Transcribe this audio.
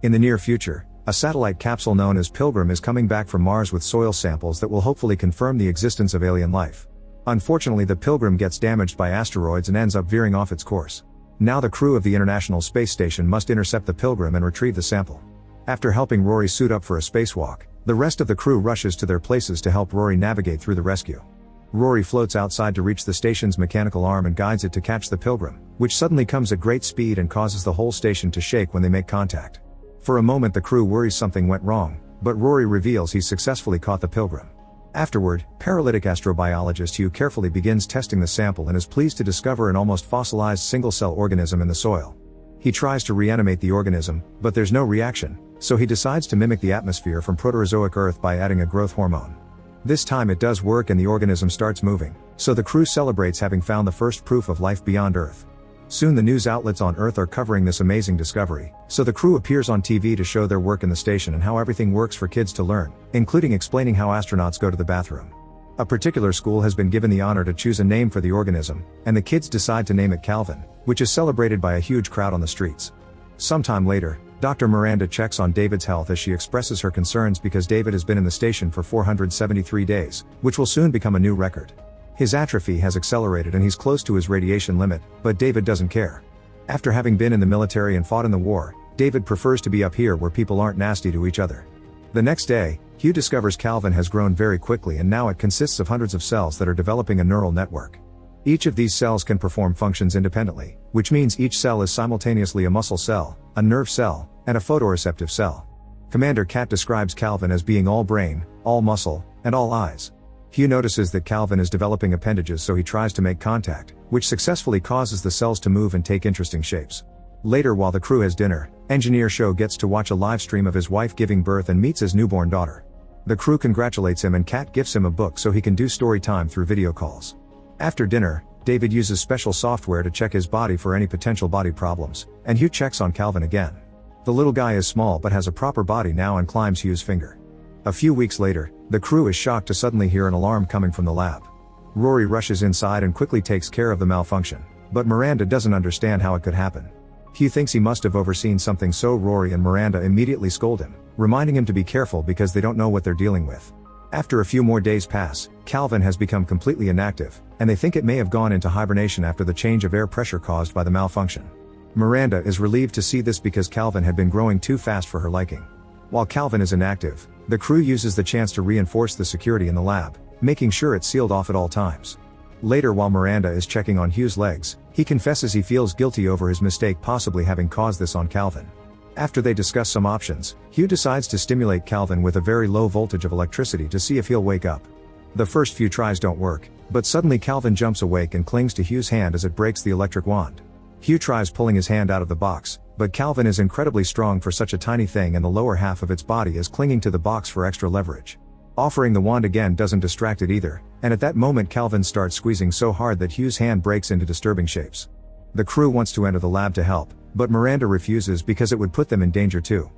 In the near future, a satellite capsule known as Pilgrim is coming back from Mars with soil samples that will hopefully confirm the existence of alien life. Unfortunately, the Pilgrim gets damaged by asteroids and ends up veering off its course. Now the crew of the International Space Station must intercept the Pilgrim and retrieve the sample. After helping Rory suit up for a spacewalk, the rest of the crew rushes to their places to help Rory navigate through the rescue. Rory floats outside to reach the station's mechanical arm and guides it to catch the Pilgrim, which suddenly comes at great speed and causes the whole station to shake when they make contact. For a moment the crew worries something went wrong, but Rory reveals he's successfully caught the Pilgrim. Afterward, paralytic astrobiologist Hugh carefully begins testing the sample and is pleased to discover an almost fossilized single-cell organism in the soil. He tries to reanimate the organism, but there's no reaction, so he decides to mimic the atmosphere from Proterozoic Earth by adding a growth hormone. This time it does work and the organism starts moving, so the crew celebrates having found the first proof of life beyond Earth. Soon the news outlets on Earth are covering this amazing discovery, so the crew appears on TV to show their work in the station and how everything works for kids to learn, including explaining how astronauts go to the bathroom. A particular school has been given the honor to choose a name for the organism, and the kids decide to name it Calvin, which is celebrated by a huge crowd on the streets. Sometime later, Dr. Miranda checks on David's health as she expresses her concerns because David has been in the station for 473 days, which will soon become a new record. His atrophy has accelerated and he's close to his radiation limit, but David doesn't care. After having been in the military and fought in the war, David prefers to be up here where people aren't nasty to each other. The next day, Hugh discovers Calvin has grown very quickly and now it consists of hundreds of cells that are developing a neural network. Each of these cells can perform functions independently, which means each cell is simultaneously a muscle cell, a nerve cell, and a photoreceptive cell. Commander Cat describes Calvin as being all brain, all muscle, and all eyes. Hugh notices that Calvin is developing appendages, so he tries to make contact, which successfully causes the cells to move and take interesting shapes. Later, while the crew has dinner, Engineer Show gets to watch a live stream of his wife giving birth and meets his newborn daughter. The crew congratulates him and Cat gifts him a book so he can do story time through video calls. After dinner, David uses special software to check his body for any potential body problems, and Hugh checks on Calvin again. The little guy is small but has a proper body now and climbs Hugh's finger. A few weeks later, the crew is shocked to suddenly hear an alarm coming from the lab. Rory rushes inside and quickly takes care of the malfunction, but Miranda doesn't understand how it could happen. Hugh thinks he must have overseen something, so Rory and Miranda immediately scold him, reminding him to be careful because they don't know what they're dealing with. After a few more days pass, Calvin has become completely inactive, and they think it may have gone into hibernation after the change of air pressure caused by the malfunction. Miranda is relieved to see this because Calvin had been growing too fast for her liking. While Calvin is inactive, the crew uses the chance to reinforce the security in the lab, making sure it's sealed off at all times. Later, while Miranda is checking on Hugh's legs, he confesses he feels guilty over his mistake, possibly having caused this on Calvin. After they discuss some options, Hugh decides to stimulate Calvin with a very low voltage of electricity to see if he'll wake up. The first few tries don't work, but suddenly Calvin jumps awake and clings to Hugh's hand as it breaks the electric wand. Hugh tries pulling his hand out of the box, but Calvin is incredibly strong for such a tiny thing and the lower half of its body is clinging to the box for extra leverage. Offering the wand again doesn't distract it either, and at that moment Calvin starts squeezing so hard that Hugh's hand breaks into disturbing shapes. The crew wants to enter the lab to help, but Miranda refuses because it would put them in danger too.